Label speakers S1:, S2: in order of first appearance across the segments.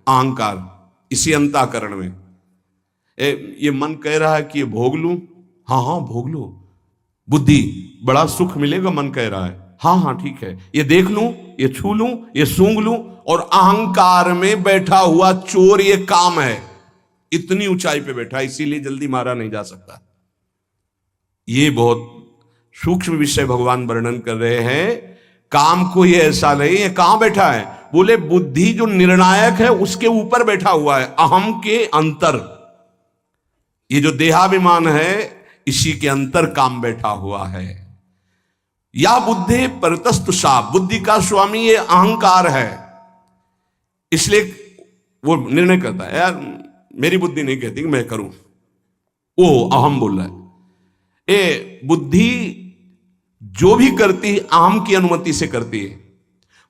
S1: अहंकार, इसी अंतःकरण में। ये मन कह रहा है कि ये भोग लूं, हाँ हाँ भोग लो। बुद्धि, बड़ा सुख मिलेगा, मन कह रहा है हाँ हाँ ठीक है। ये देख लूं, ये छू लूं, ये सूंघ लूं। और अहंकार में बैठा हुआ चोर ये काम है, इतनी ऊंचाई पे बैठा, इसीलिए जल्दी मारा नहीं जा सकता। ये बहुत सूक्ष्म विषय भगवान वर्णन कर रहे हैं। काम को ये ऐसा नहीं है, कहां बैठा है? बोले बुद्धि जो निर्णायक है उसके ऊपर बैठा हुआ है, अहम के अंतर। ये जो देहाभिमान है इसी के अंतर काम बैठा हुआ है। या बुद्धि परतस्तु सा, बुद्धि का स्वामी ये अहंकार है। इसलिए वो निर्णय करता है, यार मेरी बुद्धि नहीं कहती कि मैं करूं, वो अहम बोल रहा है। ये बुद्धि जो भी करती है अहम की अनुमति से करती है।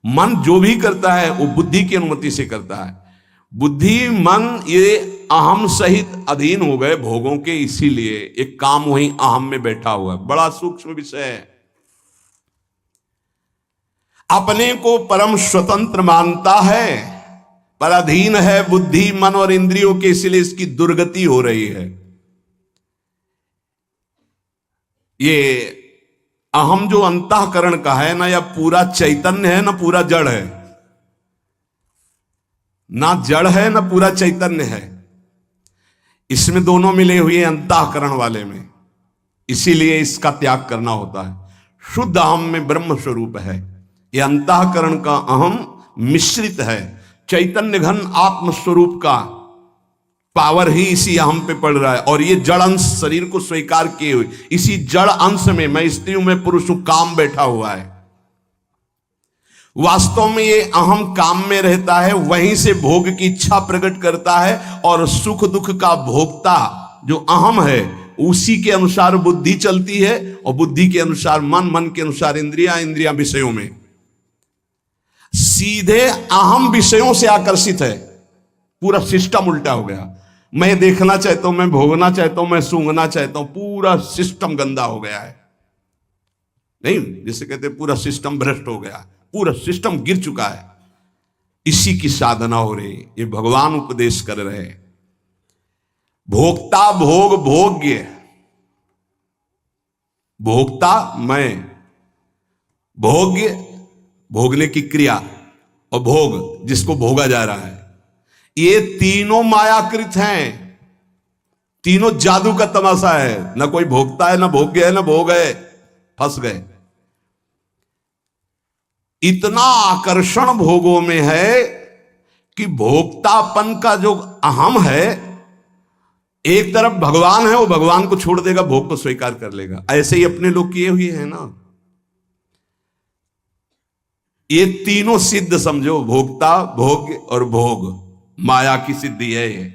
S1: मन जो भी करता है वो बुद्धि की अनुमति से करता है। बुद्धि मन ये अहम सहित अधीन हो गए भोगों के, इसीलिए एक काम वहीं अहम में बैठा हुआ है। बड़ा सूक्ष्म विषय है। अपने को परम स्वतंत्र मानता है पर अधीन है बुद्धि, मन और इंद्रियों के, इसलिए इसकी दुर्गति हो रही है। ये अहम जो अंतःकरण का है ना, या पूरा चैतन्य है ना पूरा जड़ है, ना जड़ है ना पूरा चैतन्य है। इसमें दोनों मिले हुए अंतःकरण वाले में, इसीलिए इसका त्याग करना होता है। शुद्ध अहम में ब्रह्म स्वरूप है, यह अंतःकरण का अहम मिश्रित है। चैतन्य घन आत्म स्वरूप का पावर ही इसी अहम पे पड़ रहा है। और ये जड़ अंश शरीर को स्वीकार किए हुए, इसी जड़ अंश में मैं स्त्री हूं, मैं पुरुष हूं, काम बैठा हुआ है। वास्तव में ये अहम काम में रहता है, वहीं से भोग की इच्छा प्रकट करता है। और सुख दुख का भोक्ता जो अहम है उसी के अनुसार बुद्धि चलती है, और बुद्धि के अनुसार मन, मन के अनुसार इंद्रियां, इंद्रियां विषयों में। सीधे अहम विषयों से आकर्षित है, पूरा सिस्टम उल्टा हो गया। मैं देखना चाहता हूं, मैं भोगना चाहता हूं, मैं सूंघना चाहता हूं, पूरा सिस्टम गंदा हो गया है। नहीं, जिसे कहते हैं पूरा सिस्टम भ्रष्ट हो गया, पूरा सिस्टम गिर चुका है। इसी की साधना हो रही, ये भगवान उपदेश कर रहे हैं। भोक्ता भोग भोग्य, भोक्ता मैं, भोग्य भोगने की क्रिया, और भोग जिसको भोगा जा रहा है। ये तीनों मायाकृत हैं, तीनों जादू का तमाशा है। ना कोई भोगता है, ना भोग्य है, ना भोग है, फंस गए। इतना आकर्षण भोगों में है कि भोक्तापन का जो अहम है, एक तरफ भगवान है, वो भगवान को छोड़ देगा, भोग को स्वीकार कर लेगा। ऐसे ही अपने लोग किए हुए हैं ना। ये तीनों सिद्ध समझो, भोक्ता, भोग्य और भोग, माया की सिद्धि है ये।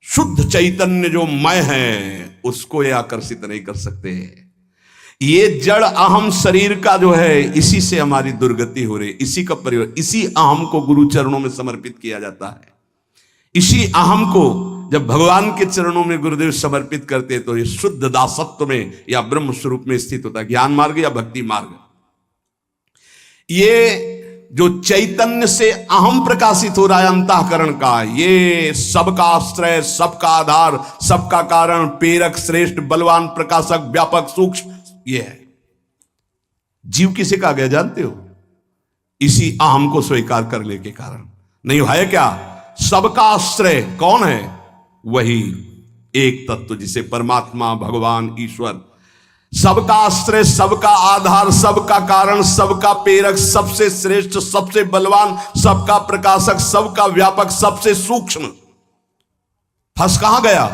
S1: शुद्ध चैतन्य जो मैं है उसको ये आकर्षित नहीं कर सकते। ये जड़ अहम शरीर का जो है, इसी से हमारी दुर्गति हो रही, इसी का परिवर्तन। इसी अहम को गुरु चरणों में समर्पित किया जाता है। इसी अहम को जब भगवान के चरणों में गुरुदेव समर्पित करते हैं तो ये शुद्ध दासत्व में या ब्रह्म स्वरूप में स्थित होता है। ज्ञान मार्ग या भक्ति मार्ग। ये जो चैतन्य से अहम प्रकाशित हो रहा है अंतःकरण का, ये सबका आश्रय, सबका आधार, सबका कारण, प्रेरक, श्रेष्ठ, बलवान, प्रकाशक, व्यापक, सूक्ष्म, ये है। जीव किसे कहा गया जानते हो? इसी अहम को स्वीकार करने के कारण। नहीं है क्या? सबका आश्रय कौन है? वही एक तत्व जिसे परमात्मा, भगवान, ईश्वर, सबका आश्रय, सबका आधार, सबका कारण, सबका प्रेरक, सबसे श्रेष्ठ, सबसे बलवान, सबका प्रकाशक, सबका व्यापक, सबसे सूक्ष्म। फंस कहां गया?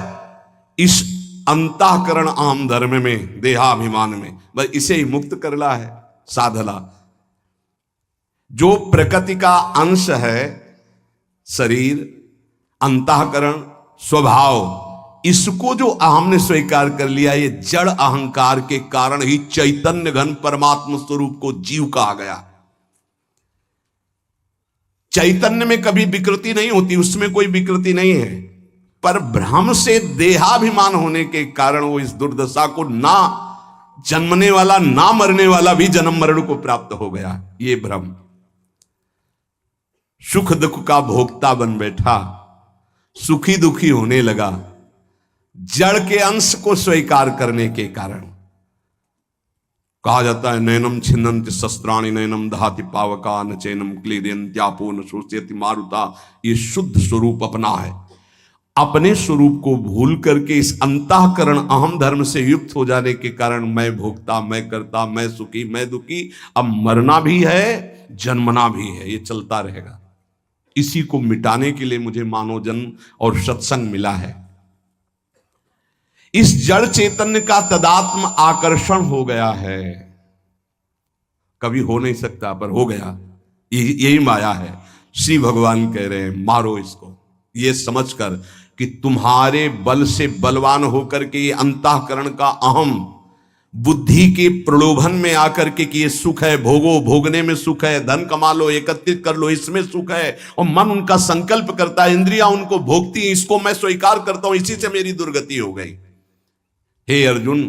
S1: इस अंतःकरण आम धर्म में, देहाभिमान में। बस इसे ही मुक्त करना है साधना। जो प्रकृति का अंश है, शरीर, अंतःकरण, स्वभाव, इसको जो अहम ने स्वीकार कर लिया, ये जड़ अहंकार के कारण ही चैतन्य घन परमात्मा स्वरूप को जीव कहा गया। चैतन्य में कभी विकृति नहीं होती, उसमें कोई विकृति नहीं है, पर भ्रम से देहाभिमान होने के कारण वो इस दुर्दशा को, ना जन्मने वाला ना मरने वाला भी जन्म मरण को प्राप्त हो गया। ये भ्रम। सुख दुख का भोक्ता बन बैठा, सुखी दुखी होने लगा जड़ के अंश को स्वीकार करने के कारण। कहा जाता है नैनम छिन्नन्ति शस्त्राणि नैनम दहाति पावका न चैनम क्लेदयन्त्यापो न शोषयति मारुता। ये शुद्ध स्वरूप अपना है। अपने स्वरूप को भूल करके इस अंतःकरण अहम धर्म से युक्त हो जाने के कारण मैं भोक्ता, मैं करता, मैं सुखी, मैं दुखी, अब मरना भी है, जन्मना भी है, ये चलता रहेगा। इसी को मिटाने के लिए मुझे मानव जन्म और सत्संग मिला है। इस जड़ चैतन्य का तदात्म आकर्षण हो गया है, कभी हो नहीं सकता पर हो गया, यही माया है। श्री भगवान कह रहे हैं मारो इसको, ये समझकर कि तुम्हारे बल से बलवान होकर के ये अंतःकरण का अहम बुद्धि के प्रलोभन में आकर के कि ये सुख है, भोगो, भोगने में सुख है, धन कमा लो, एकत्रित कर लो, इसमें सुख है, और मन उनका संकल्प करता है, इंद्रियां उनको भोगती, इसको मैं स्वीकार करता हूं, इसी से मेरी दुर्गति हो गई। हे अर्जुन,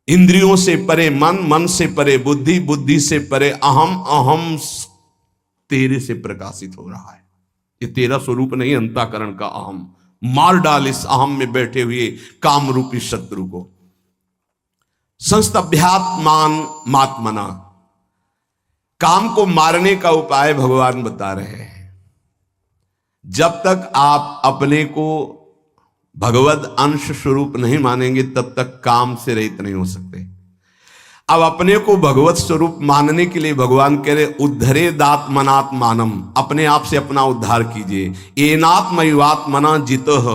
S1: इंद्रियों से परे मन, मन से परे बुद्धि, बुद्धि से परे अहम, अहम तेरे से प्रकाशित हो रहा है। ये तेरा स्वरूप नहीं, अंतःकरण का अहम। मार डाल इस अहम में बैठे हुए काम रूपी शत्रु को। संस्तभ्यात्मान मात्मना, काम को मारने का उपाय भगवान बता रहे हैं। जब तक आप अपने को भगवद अंश स्वरूप नहीं मानेंगे तब तक काम से रहित नहीं हो सकते। अब अपने को भगवत स्वरूप मानने के लिए भगवान कह रहे उद्धरे दात्मनात्मानम, अपने आप से अपना उद्धार कीजिए। एनात्मयुवात्मना जितः,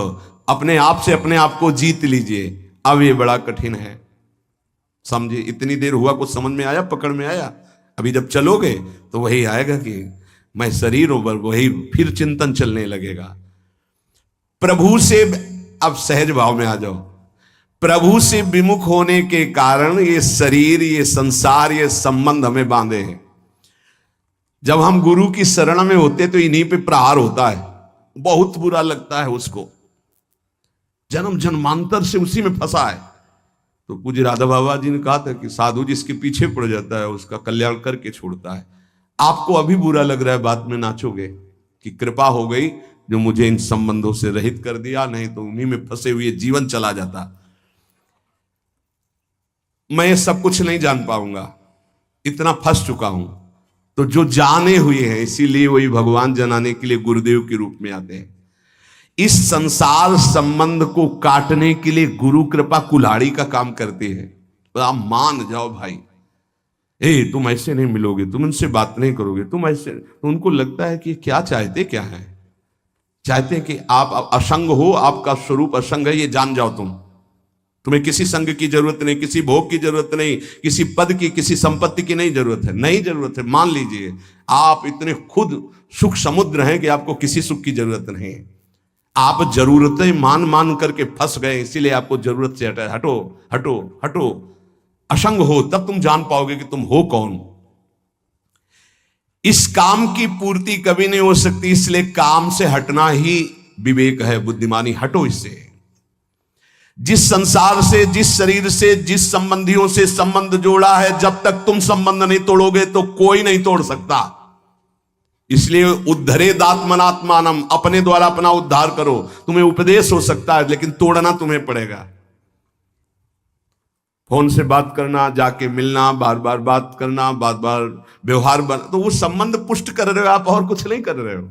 S1: अपने आप से अपने आप को जीत लीजिए। अब ये बड़ा कठिन है, समझे? इतनी देर हुआ, कुछ समझ में आया, पकड़ में आया? अभी जब चलोगे तो वही आएगा कि मैं शरीर हूं, वही फिर चिंतन चलने लगेगा। प्रभु से, अब सहज भाव में आ जाओ, प्रभु से विमुख होने के कारण ये शरीर, ये संसार, ये संबंध हमें बांधे हैं। जब हम गुरु की शरण में होते तो इन्हीं पे प्रहार होता है, बहुत बुरा लगता है उसको, जन्म जन्मांतर से उसी में फंसा है। तो पूज्य राधा बाबा जी ने कहा था कि साधु जिसके पीछे पड़ जाता है उसका कल्याण करके छोड़ता है। आपको अभी बुरा लग रहा है, बाद में नाचोगे कि कृपा हो गई जो मुझे इन संबंधों से रहित कर दिया, नहीं तो उन्हीं में फंसे हुए जीवन चला जाता। मैं ये सब कुछ नहीं जान पाऊंगा, इतना फंस चुका हूं। तो जो जाने हुए हैं, इसीलिए वही भगवान जनाने के लिए गुरुदेव के रूप में आते हैं। इस संसार संबंध को काटने के लिए गुरु कृपा कुल्हाड़ी का काम करती है। तो आप मान जाओ भाई, तुम ऐसे नहीं मिलोगे, तुम उनसे बात नहीं करोगे, तुम ऐसे, तो उनको लगता है कि क्या चाहते क्या है, चाहते हैं कि आप असंग हो, आपका स्वरूप असंग है, ये जान जाओ। तुम्हें किसी संग की जरूरत नहीं, किसी भोग की जरूरत नहीं, किसी पद की, किसी संपत्ति की नहीं जरूरत है, नहीं जरूरत है। मान लीजिए आप इतने खुद सुख समुद्र हैं कि आपको किसी सुख की जरूरत नहीं है। आप जरूरतें मान मान करके फंस गए, इसीलिए आपको जरूरत से हटा। हटो हटो हटो, असंग हो, तब तुम जान पाओगे कि तुम हो कौन। इस काम की पूर्ति कभी नहीं हो सकती, इसलिए काम से हटना ही विवेक है, बुद्धिमानी। हटो इससे। जिस संसार से, जिस शरीर से, जिस संबंधियों से संबंध जोड़ा है, जब तक तुम संबंध नहीं तोड़ोगे तो कोई नहीं तोड़ सकता। इसलिए उद्धरे दात्मनात्मानम, अपने द्वारा अपना उद्धार करो। तुम्हें उपदेश हो सकता है लेकिन तोड़ना तुम्हें पड़ेगा। फोन से बात करना, जाके मिलना, बार बार बात करना, बार बार व्यवहार बन, तो वो संबंध पुष्ट कर रहे हो आप, और कुछ नहीं कर रहे हो।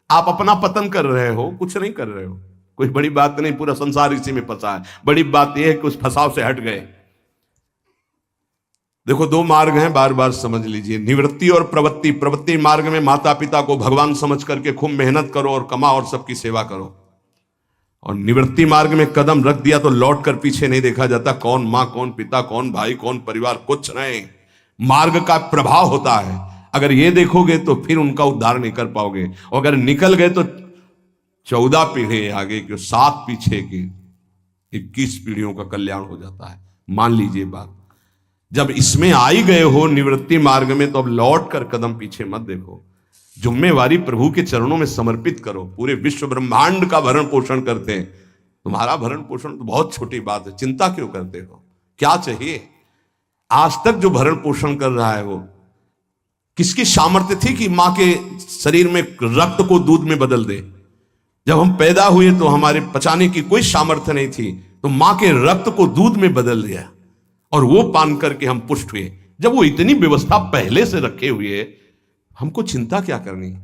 S1: आप अपना पतन कर रहे हो, कुछ नहीं कर रहे हो। कोई बड़ी बात नहीं, पूरा संसार इसी में फंसा है। बड़ी बात यह है कि उस फंसाव से हट गए। देखो, दो मार्ग हैं, बार बार समझ लीजिए, निवृत्ति और प्रवृत्ति। प्रवृत्ति मार्ग में माता पिता को भगवान समझ करके खूब मेहनत करो और कमाओ और सबकी सेवा करो। और निवृत्ति मार्ग में कदम रख दिया तो लौट कर पीछे नहीं देखा जाता, कौन माँ, कौन पिता, कौन भाई, कौन परिवार, कुछ नहीं। मार्ग का प्रभाव होता है। अगर ये देखोगे तो फिर उनका उद्धार नहीं कर पाओगे, और अगर निकल गए तो 14 पीढ़ी आगे की, 7 पीछे की, 21 पीढ़ियों का कल्याण हो जाता है। मान लीजिए बात। जब इसमें आ ही गए हो निवृत्ति मार्ग में, तो अब लौट कर कदम पीछे मत देखो। जिम्मेवारी प्रभु के चरणों में समर्पित करो। पूरे विश्व ब्रह्मांड का भरण पोषण करते हैं, तुम्हारा भरण पोषण तो बहुत छोटी बात है, चिंता क्यों करते हो? क्या चाहिए? आज तक जो भरण पोषण कर रहा है वो किसकी सामर्थ्य थी कि मां के शरीर में रक्त को दूध में बदल दे? जब हम पैदा हुए तो हमारे पचाने की कोई सामर्थ्य नहीं थी, तो मां के रक्त को दूध में बदल दिया और वो पान करके हम पुष्ट हुए। जब वो इतनी व्यवस्था पहले से रखे हुए, हमको चिंता क्या करनी?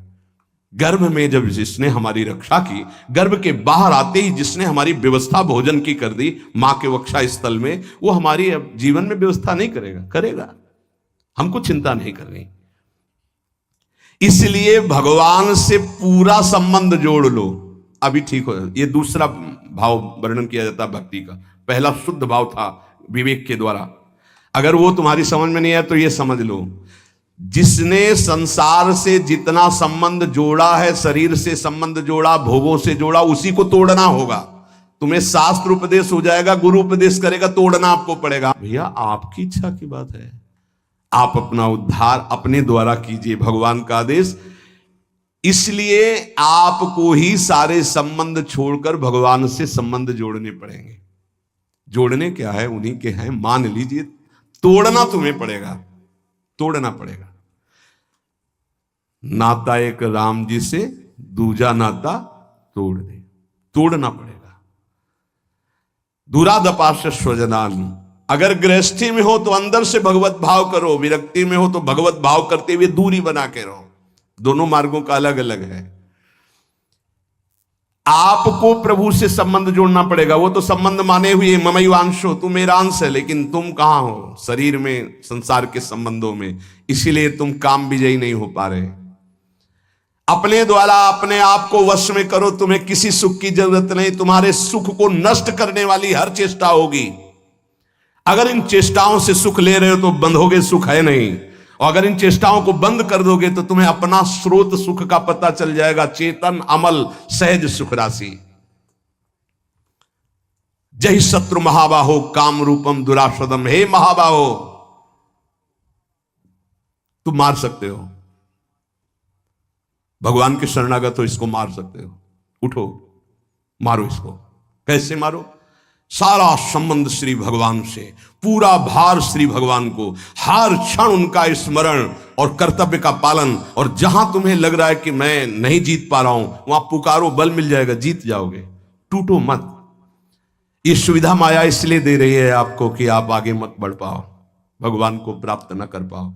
S1: गर्भ में जब जिसने हमारी रक्षा की, गर्भ के बाहर आते ही जिसने हमारी व्यवस्था भोजन की कर दी मां के वक्षा स्थल में, वो हमारी जीवन में व्यवस्था नहीं करेगा? करेगा। हमको चिंता नहीं करनी। इसलिए भगवान से पूरा संबंध जोड़ लो, अभी ठीक हो। ये दूसरा भाव वर्णन किया जाता भक्ति का। पहला शुद्ध भाव था विवेक के द्वारा। अगर वो तुम्हारी समझ में नहीं आया तो ये समझ लो, जिसने संसार से जितना संबंध जोड़ा है, शरीर से संबंध जोड़ा, भोगों से जोड़ा, उसी को तोड़ना होगा। तुम्हें शास्त्र उपदेश हो जाएगा, गुरु उपदेश करेगा, तोड़ना आपको पड़ेगा। भैया आपकी इच्छा की बात है, आप अपना उद्धार अपने द्वारा कीजिए, भगवान का आदेश। इसलिए आपको ही सारे संबंध छोड़कर भगवान से संबंध जोड़ने पड़ेंगे। जोड़ने क्या है? उन्हीं के हैं, मान लीजिए। तोड़ना तुम्हें पड़ेगा, तोड़ना पड़ेगा। नाता एक राम जी से, दूजा नाता तोड़ दे, तोड़ना पड़ेगा। दुरादपाश स्वजनान। अगर गृहस्थी में हो तो अंदर से भगवत भाव करो, विरक्ति में हो तो भगवत भाव करते हुए दूरी बना के रहो। दोनों मार्गों का अलग अलग है। आपको प्रभु से संबंध जोड़ना पड़ेगा। वो तो संबंध माने हुए, ममैवांशो, तू मेरा अंश है, लेकिन तुम कहां हो शरीर में, संसार के संबंधों में। इसीलिए तुम काम विजयी नहीं हो पा रहे। अपने द्वारा अपने आप को वश में करो, तुम्हें किसी सुख की जरूरत नहीं। तुम्हारे सुख को नष्ट करने वाली हर चेष्टा होगी। अगर इन चेष्टाओं से सुख ले रहे हो तो बंधोगे, सुख है नहीं। और अगर इन चेष्टाओं को बंद कर दोगे तो तुम्हें अपना स्रोत सुख का पता चल जाएगा। चेतन अमल सहज सुख राशि। जय शत्रु महाबाहो काम रूपम दुराशदम। हे महाबाहो, तुम मार सकते हो, भगवान के शरणागत हो, इसको मार सकते हो। उठो, मारो इसको। कैसे मारो? सारा संबंध श्री भगवान से, पूरा भार श्री भगवान को, हर क्षण उनका स्मरण और कर्तव्य का पालन। और जहां तुम्हें लग रहा है कि मैं नहीं जीत पा रहा हूं, वहां पुकारो, बल मिल जाएगा, जीत जाओगे। टूटो मत। ये सुविधा माया इसलिए दे रही है आपको कि आप आगे मत बढ़ पाओ, भगवान को प्राप्त न कर पाओ।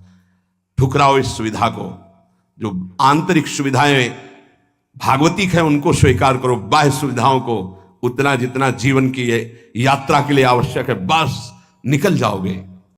S1: ठुकराओ इस सुविधा को। जो आंतरिक सुविधाएं भागवतिक है उनको स्वीकार करो, बाह्य सुविधाओं को उतना जितना जीवन की यात्रा के लिए आवश्यक है, बस निकल जाओगे।